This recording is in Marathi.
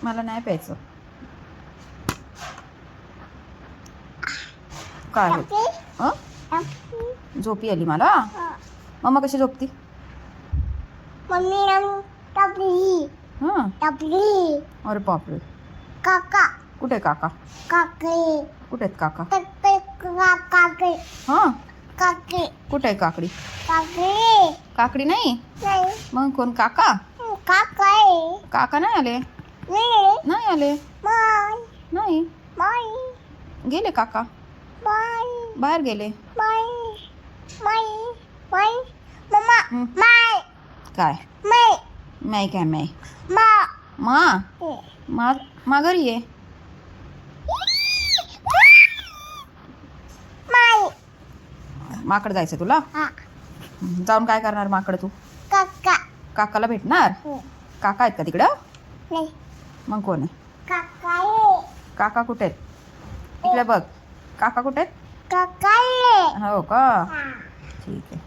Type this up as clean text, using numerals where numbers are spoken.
मला नाही प्यायचं. काय होत? झोपी आली मला. मम्मा कशी झोपती? अरे बापरे. काका कुठे आहे काका? काके कुठे आहेत काका? काके हां काके कुठे आहे काकडी? काके काकडी नाही नाही मग कोण? काका. काकाय काका नाही आले. नाही नाही आले. माय नाही माय गेले काका. माय बाहेर गेले. माय माय माय मम्मा हं. माय काय माय माय? काय माय? मा मा घरी ये. माय माकड जायचं तुला? जाऊन काय करणार माकड तू? काका काकाला भेटणार? काका आहेत का तिकडं? नाही मग कोण आहे? काकाय काका कुठे आहेत? इकडे बघ. काका कुठे आहेत? काकाय हो का? ठीक आहे.